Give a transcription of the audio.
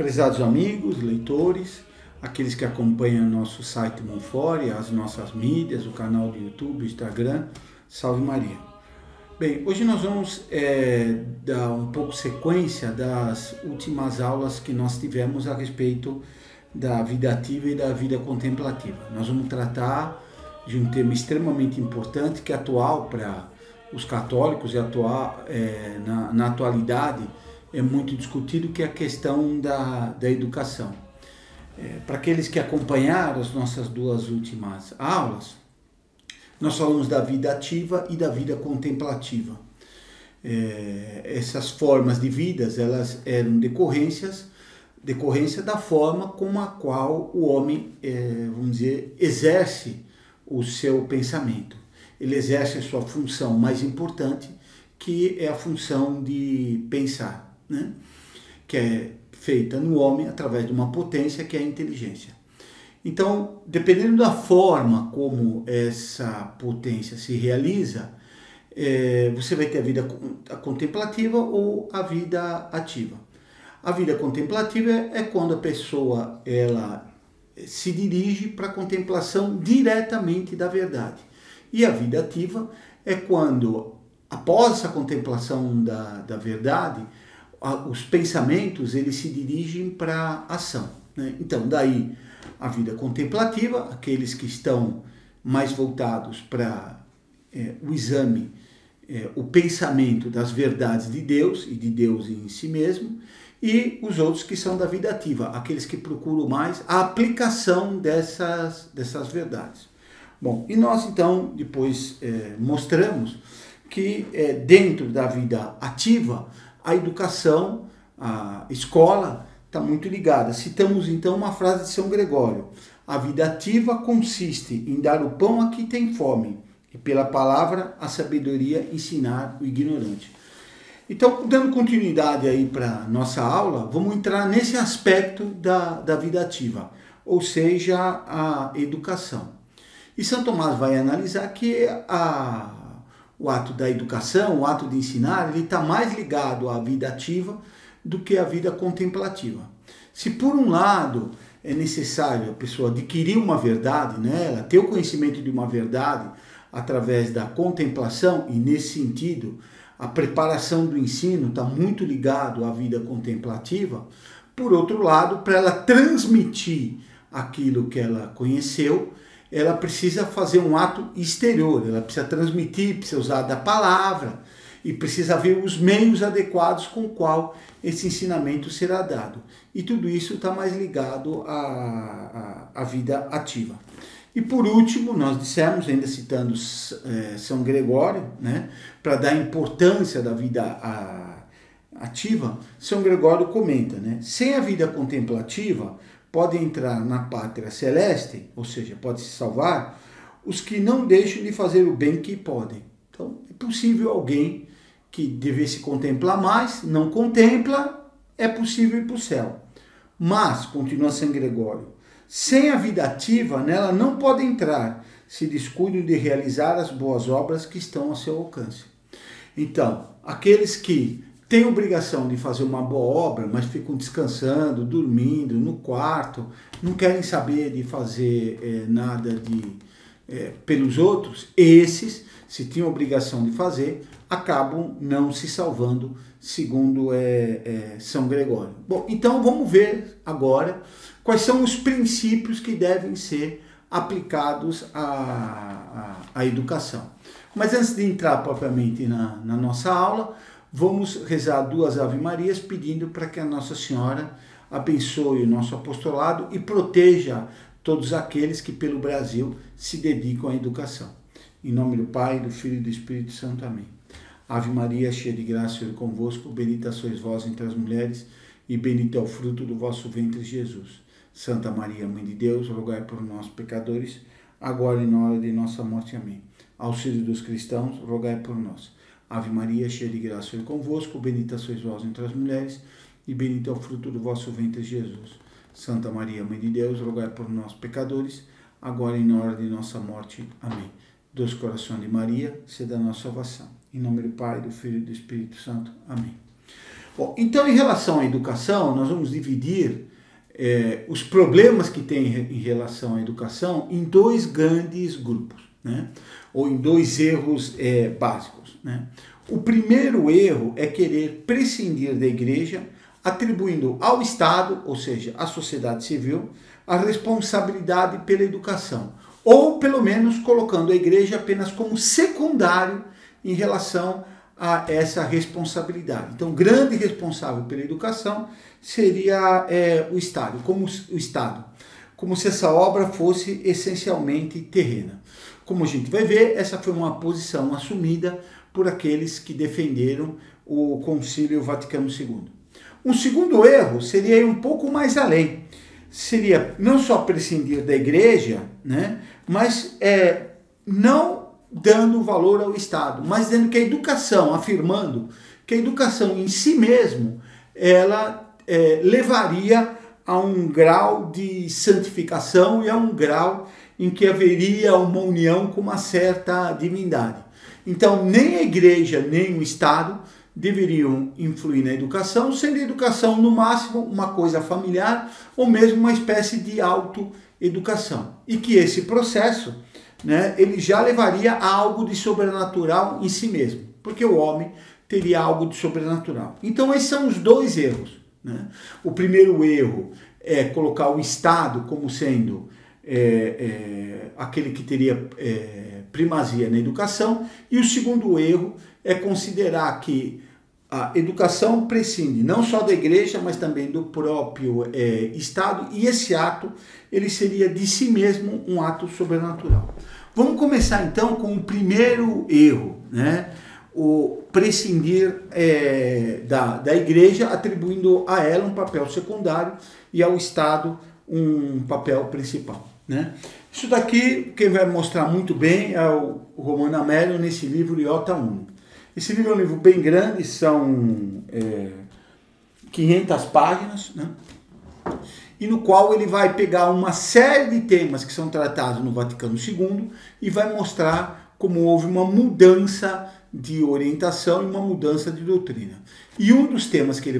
Prezados amigos, leitores, aqueles que acompanham nosso site Monfort, as nossas mídias, o canal do YouTube, o Instagram, Salve Maria. Bem, hoje nós vamos dar um pouco sequência das últimas aulas que nós tivemos a respeito da vida ativa e da vida contemplativa. Nós vamos tratar de um tema extremamente importante que é atual para os católicos e na atualidade é muito discutido, que é a questão da educação. Para aqueles que acompanharam as nossas duas últimas aulas, nós falamos da vida ativa e da vida contemplativa. Essas formas de vidas, elas eram decorrência da forma como a qual o homem, vamos dizer, exerce o seu pensamento. Ele exerce a sua função mais importante, que é a função de pensar, né? Que é feita no homem através de uma potência que é a inteligência. Então, dependendo da forma como essa potência se realiza, você vai ter a vida contemplativa ou a vida ativa. A vida contemplativa é quando a pessoa ela se dirige para a contemplação diretamente da verdade. E a vida ativa é quando, após essa contemplação da verdade, os pensamentos eles se dirigem para a ação, né? Então, daí a vida contemplativa, aqueles que estão mais voltados para o exame, o pensamento das verdades de Deus e de Deus em si mesmo, e os outros que são da vida ativa, aqueles que procuram mais a aplicação dessas verdades. Bom, e nós então depois mostramos que dentro da vida ativa, a educação, a escola está muito ligada. Citamos então uma frase de São Gregório: a vida ativa consiste em dar o pão a quem tem fome e pela palavra a sabedoria ensinar o ignorante. Então, dando continuidade aí para nossa aula, vamos entrar nesse aspecto da vida ativa, ou seja, a educação. E São Tomás vai analisar que o ato da educação, o ato de ensinar, ele está mais ligado à vida ativa do que à vida contemplativa. Se por um lado é necessário a pessoa adquirir uma verdade, né, ela ter o conhecimento de uma verdade através da contemplação, e nesse sentido a preparação do ensino está muito ligado à vida contemplativa, por outro lado, para ela transmitir aquilo que ela conheceu, ela precisa fazer um ato exterior, ela precisa transmitir, precisa usar da palavra e precisa ver os meios adequados com o qual esse ensinamento será dado. E tudo isso está mais ligado à vida ativa. E por último, nós dissemos, ainda citando São Gregório, né, para dar importância da vida ativa, São Gregório comenta, né, sem a vida contemplativa, pode entrar na pátria celeste, ou seja, pode se salvar, os que não deixam de fazer o bem que podem. Então, é possível alguém que devesse contemplar mais, não contempla, é possível ir para o céu. Mas, continua São Gregório, sem a vida ativa, nela não pode entrar, se descuidam de realizar as boas obras que estão ao seu alcance. Então, aqueles que têm obrigação de fazer uma boa obra, mas ficam descansando, dormindo no quarto, não querem saber de fazer nada pelos outros, esses, se tinham obrigação de fazer, acabam não se salvando, segundo São Gregório. Bom, então vamos ver agora quais são os princípios que devem ser aplicados à educação. Mas antes de entrar propriamente na nossa aula, vamos rezar 2 Ave-Marias pedindo para que a Nossa Senhora abençoe o nosso apostolado e proteja todos aqueles que pelo Brasil se dedicam à educação. Em nome do Pai, do Filho e do Espírito Santo. Amém. Ave Maria, cheia de graça, o Senhor é convosco, bendita sois vós entre as mulheres e bendito é o fruto do vosso ventre, Jesus. Santa Maria, Mãe de Deus, rogai por nós, pecadores, agora e na hora de nossa morte. Amém. Auxílio dos cristãos, rogai por nós. Ave Maria, cheia de graça, o Senhor é convosco, bendita sois vós entre as mulheres, e bendito é o fruto do vosso ventre, Jesus. Santa Maria, Mãe de Deus, rogai por nós, pecadores, agora e na hora de nossa morte. Amém. Doce coração de Maria, sede a nossa salvação. Em nome do Pai, do Filho e do Espírito Santo. Amém. Bom, então, em relação à educação, nós vamos dividir os problemas que tem em relação à educação em dois grandes grupos, né? Ou em dois erros básicos, né? O primeiro erro é querer prescindir da igreja, atribuindo ao Estado, ou seja, à sociedade civil, a responsabilidade pela educação, ou pelo menos colocando a igreja apenas como secundário em relação a essa responsabilidade. Então, o grande responsável pela educação seria o Estado, como se essa obra fosse essencialmente terrena. Como a gente vai ver, essa foi uma posição assumida por aqueles que defenderam o Concílio Vaticano II. Um segundo erro seria ir um pouco mais além. Seria não só prescindir da igreja, né, mas não dando valor ao Estado, mas dizendo que a educação, afirmando que a educação em si mesmo, ela levaria a um grau de santificação e a um grau em que haveria uma união com uma certa divindade. Então, nem a igreja, nem o Estado deveriam influir na educação, sendo a educação, no máximo, uma coisa familiar ou mesmo uma espécie de autoeducação. E que esse processo, né, ele já levaria a algo de sobrenatural em si mesmo, porque o homem teria algo de sobrenatural. Então, esses são os dois erros, né? O primeiro erro é colocar o Estado como sendo aquele que teria primazia na educação, e o segundo erro é considerar que a educação prescinde não só da igreja, mas também do próprio Estado, e esse ato ele seria de si mesmo um ato sobrenatural. Vamos começar então com o primeiro erro, né? O prescindir da igreja, atribuindo a ela um papel secundário e ao Estado um papel principal, né? Isso daqui, quem vai mostrar muito bem é o Romano Amélio nesse livro Iota Uno. Esse livro é um livro bem grande, são 500 páginas, né? E no qual ele vai pegar uma série de temas que são tratados no Vaticano II e vai mostrar como houve uma mudança de orientação e uma mudança de doutrina. E um dos temas que ele